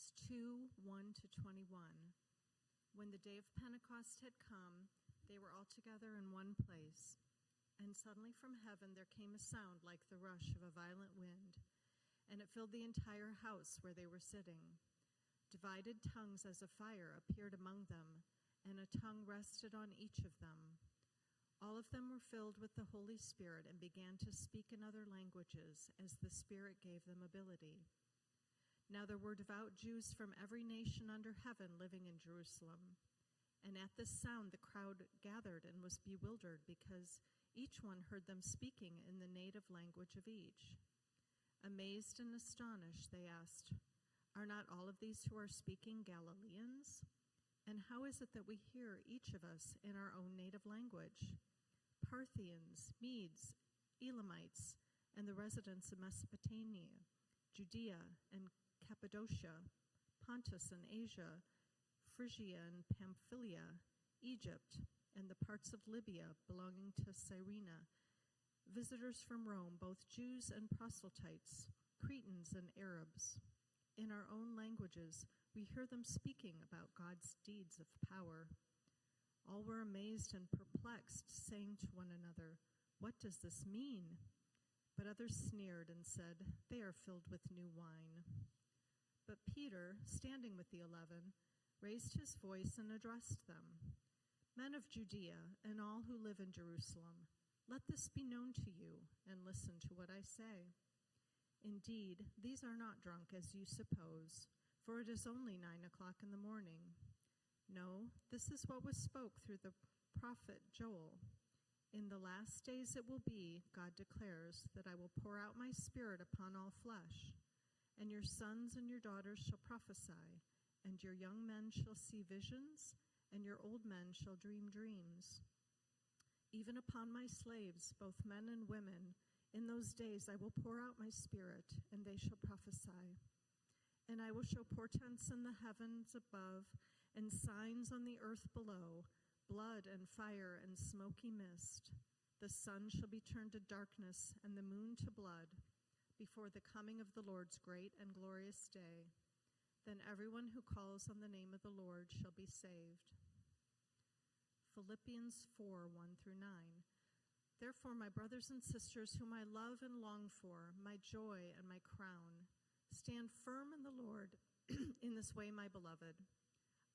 Acts 2, 1-21. When the day of Pentecost had come, they were all together in one place. And suddenly from heaven there came a sound like the rush of a violent wind, and it filled the entire house where they were sitting. Divided tongues as of fire appeared among them, and a tongue rested on each of them. All of them were filled with the Holy Spirit and began to speak in other languages as the Spirit gave them ability. Now there were devout Jews from every nation under heaven living in Jerusalem. And at this sound the crowd gathered and was bewildered, because each one heard them speaking in the native language of each. Amazed and astonished, they asked, "Are not all of these who are speaking Galileans? And how is it that we hear each of us in our own native language? Parthians, Medes, Elamites, and the residents of Mesopotamia, Judea and Cappadocia, Pontus and Asia, Phrygia and Pamphylia, Egypt, and the parts of Libya belonging to Cyrene, visitors from Rome, both Jews and proselytes, Cretans and Arabs. In our own languages, we hear them speaking about God's deeds of power." All were amazed and perplexed, saying to one another, "What does this mean?" But others sneered and said, "They are filled with new wine." But Peter, standing with the 11, raised his voice and addressed them. "Men of Judea and all who live in Jerusalem, let this be known to you, and listen to what I say. Indeed, these are not drunk as you suppose, for it is only 9 o'clock in the morning. No, this is what was spoke through the prophet Joel. In the last days it will be, God declares, that I will pour out my Spirit upon all flesh. And your sons and your daughters shall prophesy, and your young men shall see visions, and your old men shall dream dreams. Even upon my slaves, both men and women, in those days I will pour out my Spirit, and they shall prophesy. And I will show portents in the heavens above, and signs on the earth below, blood and fire and smoky mist. The sun shall be turned to darkness, and the moon to blood, before the coming of the Lord's great and glorious day. Then everyone who calls on the name of the Lord shall be saved." Philippians 4, 1-9. Therefore, my brothers and sisters, whom I love and long for, my joy and my crown, stand firm in the Lord. In this way, my beloved,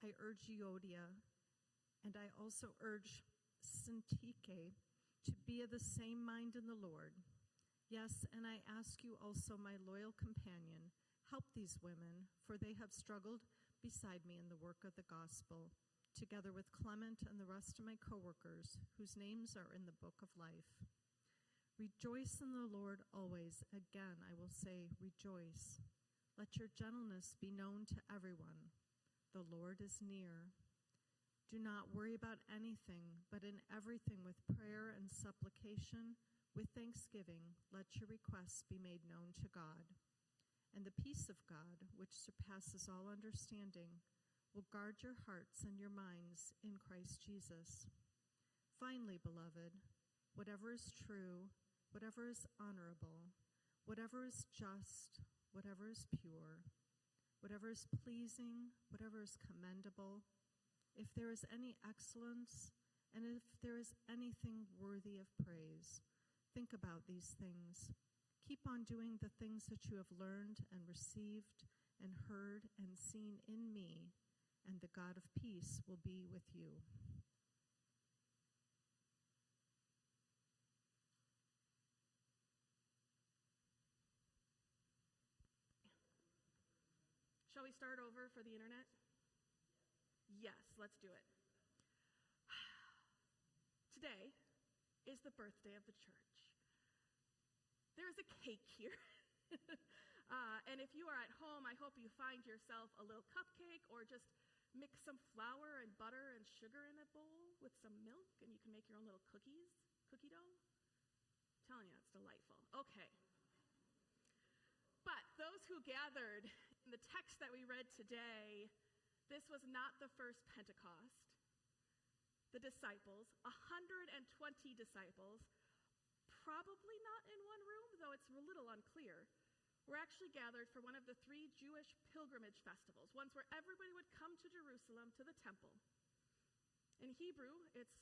I urge Euodia, and I also urge Syntyche to be of the same mind in the Lord. Yes, and I ask you also, my loyal companion, help these women, for they have struggled beside me in the work of the gospel, together with Clement and the rest of my co-workers, whose names are in the book of life. Rejoice in the Lord always. Again, I will say, rejoice. Let your gentleness be known to everyone. The Lord is near. Do not worry about anything, but in everything with prayer and supplication, with thanksgiving, let your requests be made known to God. And the peace of God, which surpasses all understanding, will guard your hearts and your minds in Christ Jesus. Finally, beloved, whatever is true, whatever is honorable, whatever is just, whatever is pure, whatever is pleasing, whatever is commendable, if there is any excellence, and if there is anything worthy of praise, think about these things. Keep on doing the things that you have learned and received and heard and seen in me, and the God of peace will be with you. Shall we start over for the internet? Yes, let's do it. Today is the birthday of the church. There is a cake here. And if you are at home, I hope you find yourself a little cupcake, or just mix some flour and butter and sugar in a bowl with some milk, and you can make your own little cookie dough. I'm telling you, it's delightful. Okay. But those who gathered in the text that we read today, this was not the first Pentecost. The disciples, 120 disciples, probably not in one room, though it's a little unclear, were actually gathered for one of the 3 Jewish pilgrimage festivals, ones where everybody would come to Jerusalem to the temple. In Hebrew, it's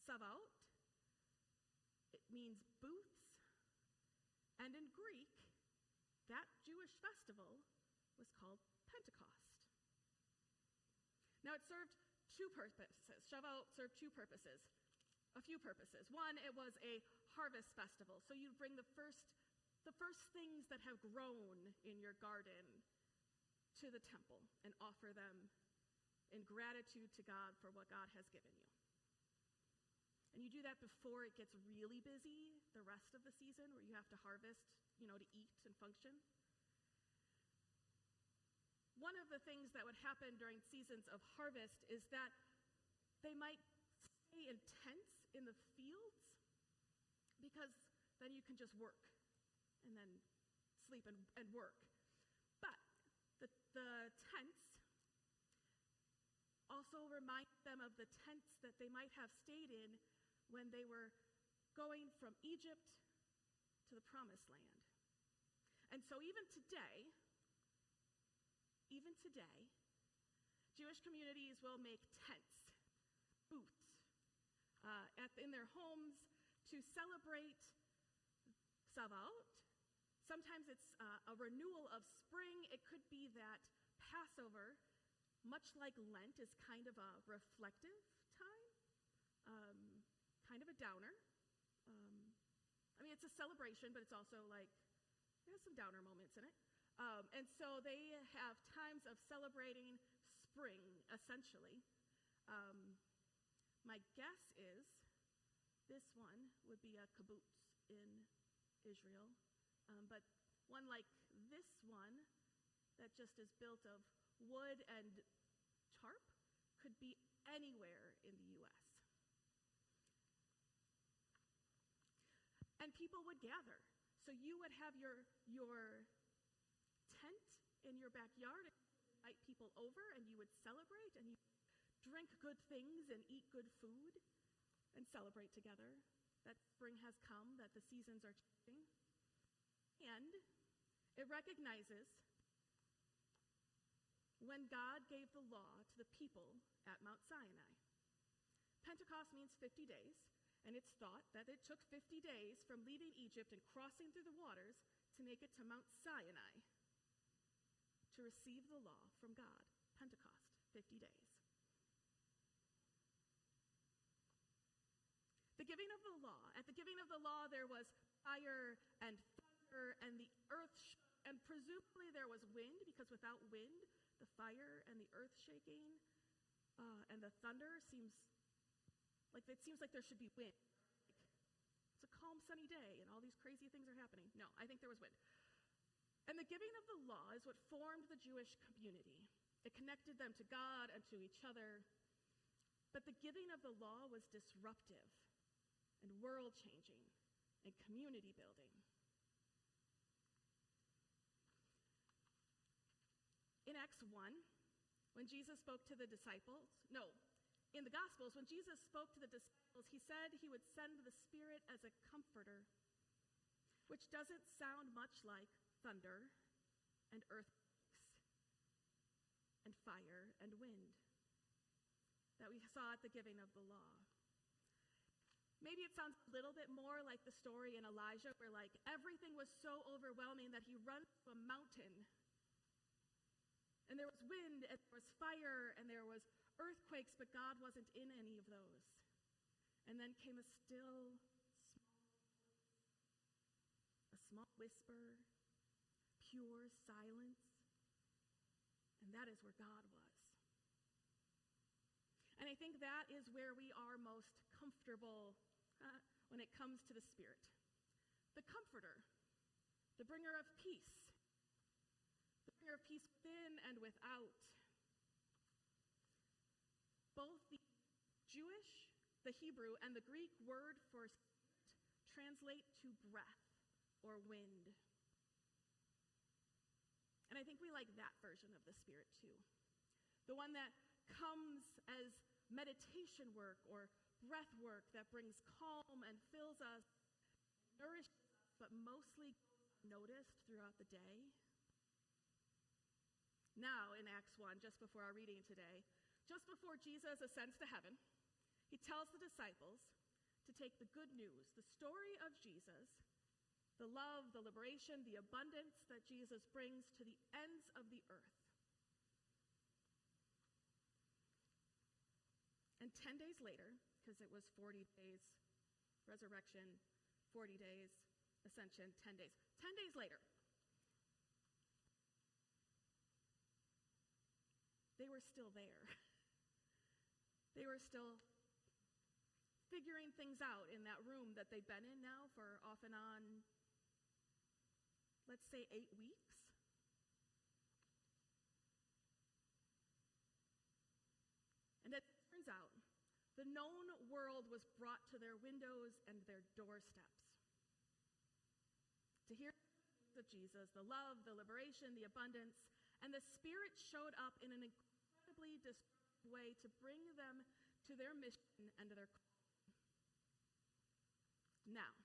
Savaot. It means booths. And in Greek, that Jewish festival was called Pentecost. Now, it served 2 purposes. Shavuot served 2 purposes, a few purposes. One, it was a harvest festival. So you'd bring the first things that have grown in your garden to the temple and offer them in gratitude to God for what God has given you. And you do that before it gets really busy the rest of the season where you have to harvest, to eat and function. One of the things that would happen during seasons of harvest is that they might stay in tents in the fields because then you can just work and then sleep and work. But the tents also remind them of the tents that they might have stayed in when they were going from Egypt to the Promised Land. And so even today, Jewish communities will make tents, booths, in their homes to celebrate Shavuot. Sometimes it's a renewal of spring. It could be that Passover, much like Lent, is kind of a reflective time, kind of a downer. It's a celebration, but it's also it has some downer moments in it. And so they have times of celebrating spring, essentially. My guess is this one would be a kibbutz in Israel. But one like this one that just is built of wood and tarp could be anywhere in the U.S. And people would gather. So you would have your tent in your backyard and invite people over, and you would celebrate and you drink good things and eat good food and celebrate together that spring has come, that the seasons are changing. And it recognizes when God gave the law to the people at Mount Sinai. Pentecost means 50 days, and it's thought that it took 50 days from leaving Egypt and crossing through the waters to make it to Mount Sinai to receive the law from God. Pentecost, 50 days. The giving of the law. At the giving of the law, there was fire and thunder, and the earth shook, and presumably there was wind, because without wind, the fire and the earth shaking and the thunder seems like there should be wind. It's a calm, sunny day, and all these crazy things are happening. No, I think there was wind. And the giving of the law is what formed the Jewish community. It connected them to God and to each other. But the giving of the law was disruptive and world-changing and community-building. In Acts 1, when Jesus spoke to the disciples, in the Gospels, when Jesus spoke to the disciples, he said he would send the Spirit as a comforter, which doesn't sound much like thunder and earthquakes and fire and wind that we saw at the giving of the law. Maybe it sounds a little bit more like the story in Elijah, where everything was so overwhelming that he runs to a mountain. And there was wind, and there was fire, and there was earthquakes, but God wasn't in any of those. And then came a small whisper, pure silence, and that is where God was. And I think that is where we are most comfortable when it comes to the Spirit. The Comforter, the bringer of peace, the bringer of peace within and without. Both the Jewish, the Hebrew, and the Greek word for spirit translate to breath or wind. And I think we like that version of the Spirit too. The one that comes as meditation work or breath work that brings calm and fills us, nourishes us, but mostly goes noticed throughout the day? Now, in Acts 1, just before our reading today, just before Jesus ascends to heaven, he tells the disciples to take the good news, the story of Jesus, the love, the liberation, the abundance that Jesus brings to the ends of the earth. And 10 days later, because it was 40 days resurrection, 40 days ascension, 10 days. 10 days later, they were still there. They were still figuring things out in that room that they've been in now for off and on, let's say 8 weeks. And it turns out the known world was brought to their windows and their doorsteps to hear the news of Jesus, the love, the liberation, the abundance, and the Spirit showed up in an incredibly disruptive way to bring them to their mission and to their calling. Now,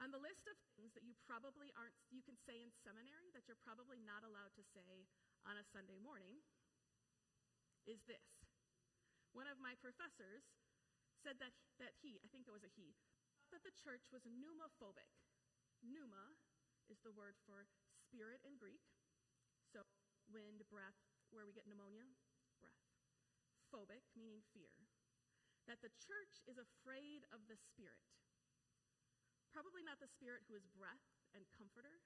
on the list of things that you probably you can say in seminary that you're probably not allowed to say on a Sunday morning is this. One of my professors said that he, I think it was a he, thought that the church was pneumophobic. Pneuma is the word for spirit in Greek. So wind, breath, where we get pneumonia, breath. Phobic, meaning fear. That the church is afraid of the Spirit. Probably not the Spirit who is breath and comforter,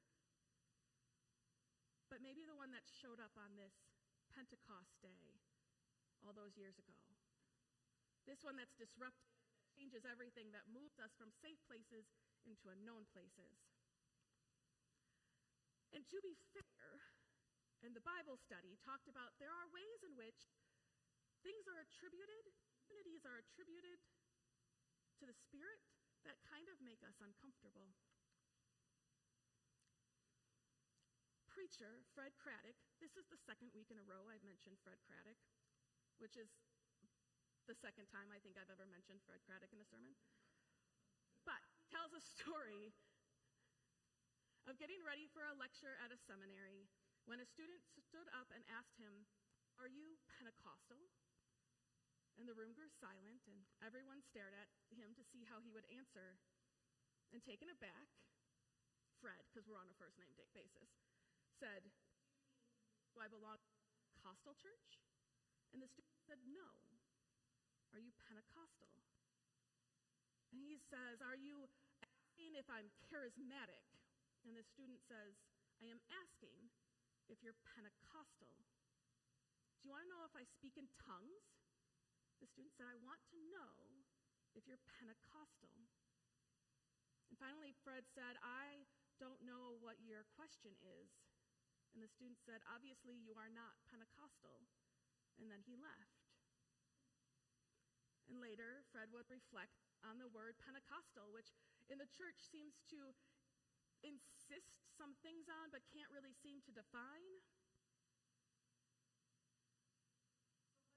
but maybe the one that showed up on this Pentecost day all those years ago. This one that's disruptive, that changes everything, that moves us from safe places into unknown places. And to be fair, in the Bible study, talked about there are ways in which things are attributed, unities are attributed to the Spirit that kind of make us uncomfortable. Preacher Fred Craddock, this is the second week in a row I've mentioned Fred Craddock, which is the second time I think I've ever mentioned Fred Craddock in a sermon. But he tells a story of getting ready for a lecture at a seminary when a student stood up and asked him, "Are you Pentecostal?" And the room grew silent, and everyone stared at him to see how he would answer. And taken aback, Fred, because we're on a first-name basis, said, "Do I belong to a Pentecostal church?" And the student said, "No. Are you Pentecostal?" And he says, "Are you asking if I'm charismatic?" And the student says, "I am asking if you're Pentecostal. Do you want to know if I speak in tongues?" The student said, "I want to know if you're Pentecostal." And finally, Fred said, "I don't know what your question is." And the student said, "Obviously, you are not Pentecostal." And then he left. And later, Fred would reflect on the word Pentecostal, which in the church seems to insist some things on, but can't really seem to define.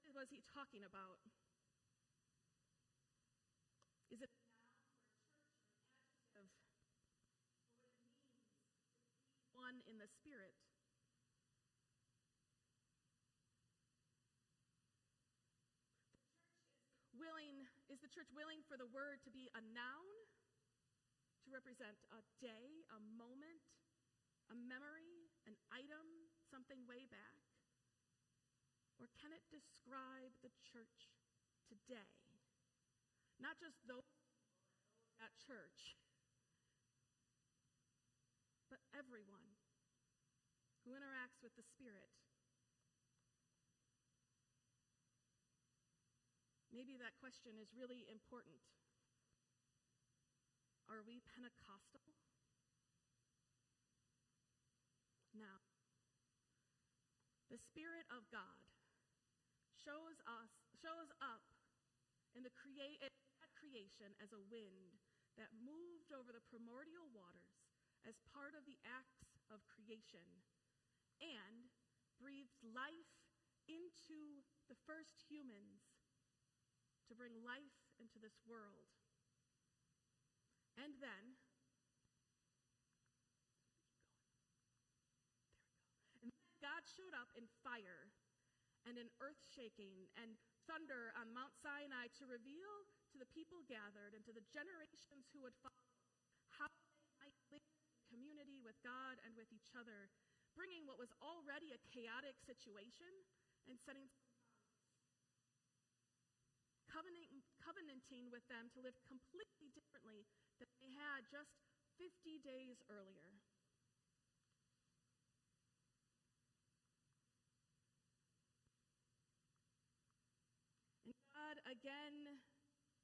So what was he talking about? Is it a noun or a church or an adjective? Or what it means to be one in the Spirit? Is the church willing for the word to be a noun, to represent a day, a moment, a memory, an item, something way back? Or can it describe the church today? Not just those at church, but everyone who interacts with the Spirit. Maybe that question is really important. Are we Pentecostal? Now, the Spirit of God shows up in the creation as a wind that moved over the primordial waters as part of the acts of creation and breathed life into the first humans to bring life into this world. And then, showed up in fire and in earth-shaking and thunder on Mount Sinai to reveal to the people gathered and to the generations who would follow how they might live in community with God and with each other, bringing what was already a chaotic situation and setting covenanting with them to live completely differently than they had just 50 days earlier. And God, again,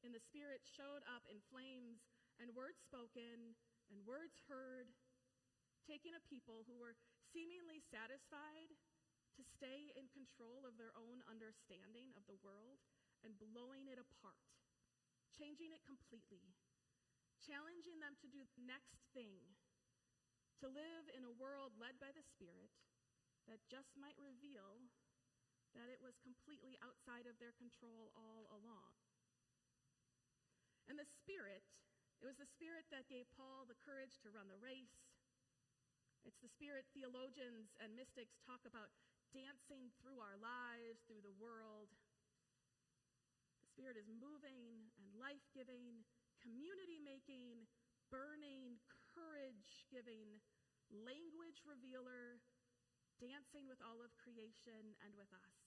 in the Spirit, showed up in flames and words spoken and words heard, taking a people who were seemingly satisfied to stay in control of their own understanding of the world and blowing it apart, changing it completely, challenging them to do the next thing, to live in a world led by the Spirit that just might reveal that it was completely outside of their control all along. And the Spirit, it was the Spirit that gave Paul the courage to run the race. It's the Spirit theologians and mystics talk about dancing through our lives, through the world. The Spirit is moving and life-giving, community-making, burning, courage-giving, language revealer, dancing with all of creation and with us.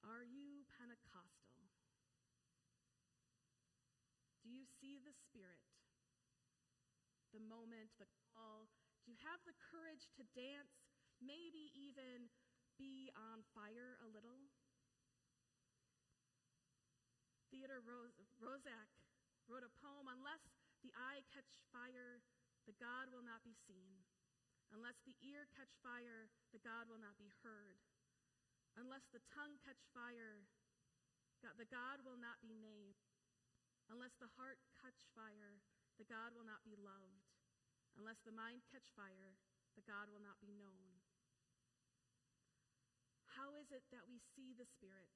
Are you Pentecostal? Do you see the Spirit, the moment, the call? Do you have the courage to dance, maybe even be on fire a little? Theodore Roszak wrote a poem, "Unless the eye catch fire, the God will not be seen. Unless the ear catch fire, the God will not be heard. Unless the tongue catch fire, the God will not be named. Unless the heart catch fire, the God will not be loved. Unless the mind catch fire, the God will not be known." How is it that we see the Spirit?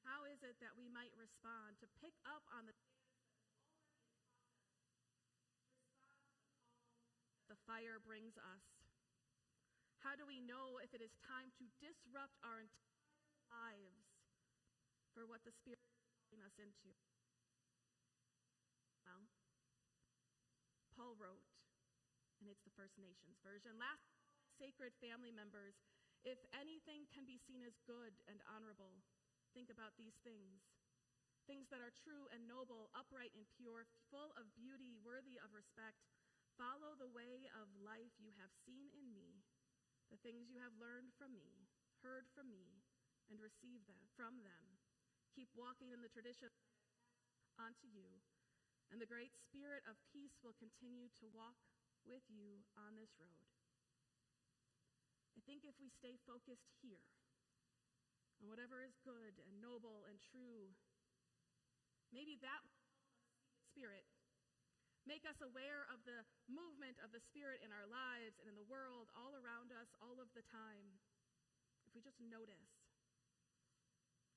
How is it that we might respond to pick up on the the fire brings us? How do we know if it is time to disrupt our entire lives for what the Spirit is calling us into? Well, Paul wrote, and it's the First Nations version, "Last, sacred family members, if anything can be seen as good and honorable, think about these things. Things that are true and noble, upright and pure, full of beauty, worthy of respect. Follow the way of life you have seen in me, the things you have learned from me, heard from me, and received them from them. Keep walking in the tradition onto you, and the great Spirit of peace will continue to walk with you on this road." I think if we stay focused here on whatever is good and noble and true, maybe that will help us see the Spirit, make us aware of the movement of the Spirit in our lives and in the world all around us all of the time. If we just notice,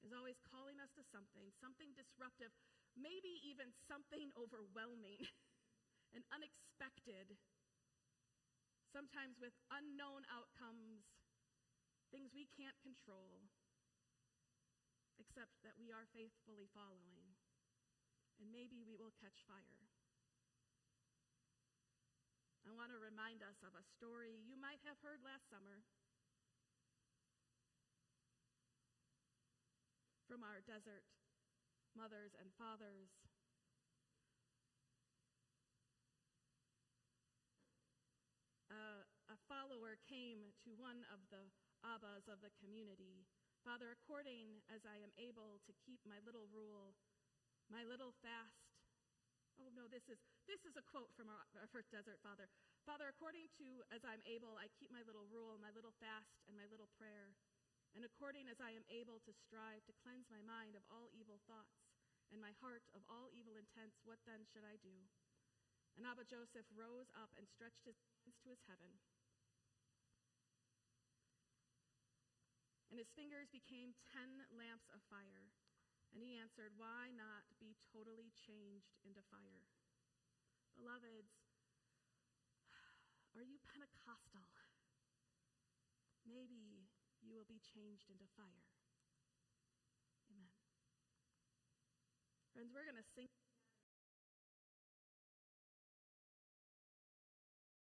is always calling us to something disruptive, maybe even something overwhelming and unexpected, sometimes with unknown outcomes, things we can't control, except that we are faithfully following, and maybe we will catch fire. I want to remind us of a story you might have heard last summer from our desert mothers and fathers. A follower came to one of the Abbas of the community. "Father, according as I am able to keep my little rule, my little fast." Oh no, this is a quote from our desert father. "Father, according to as I'm able, I keep my little rule, my little fast, and my little prayer. And according as I am able to strive to cleanse my mind of all evil thoughts and my heart of all evil intents, what then should I do?" And Abba Joseph rose up and stretched his hands to his heaven. And his fingers became 10 lamps of fire. And he answered, "Why not be totally changed into fire?" Beloveds, are you Pentecostal? maybe you will be changed into fire. Amen. Friends, we're going to sing.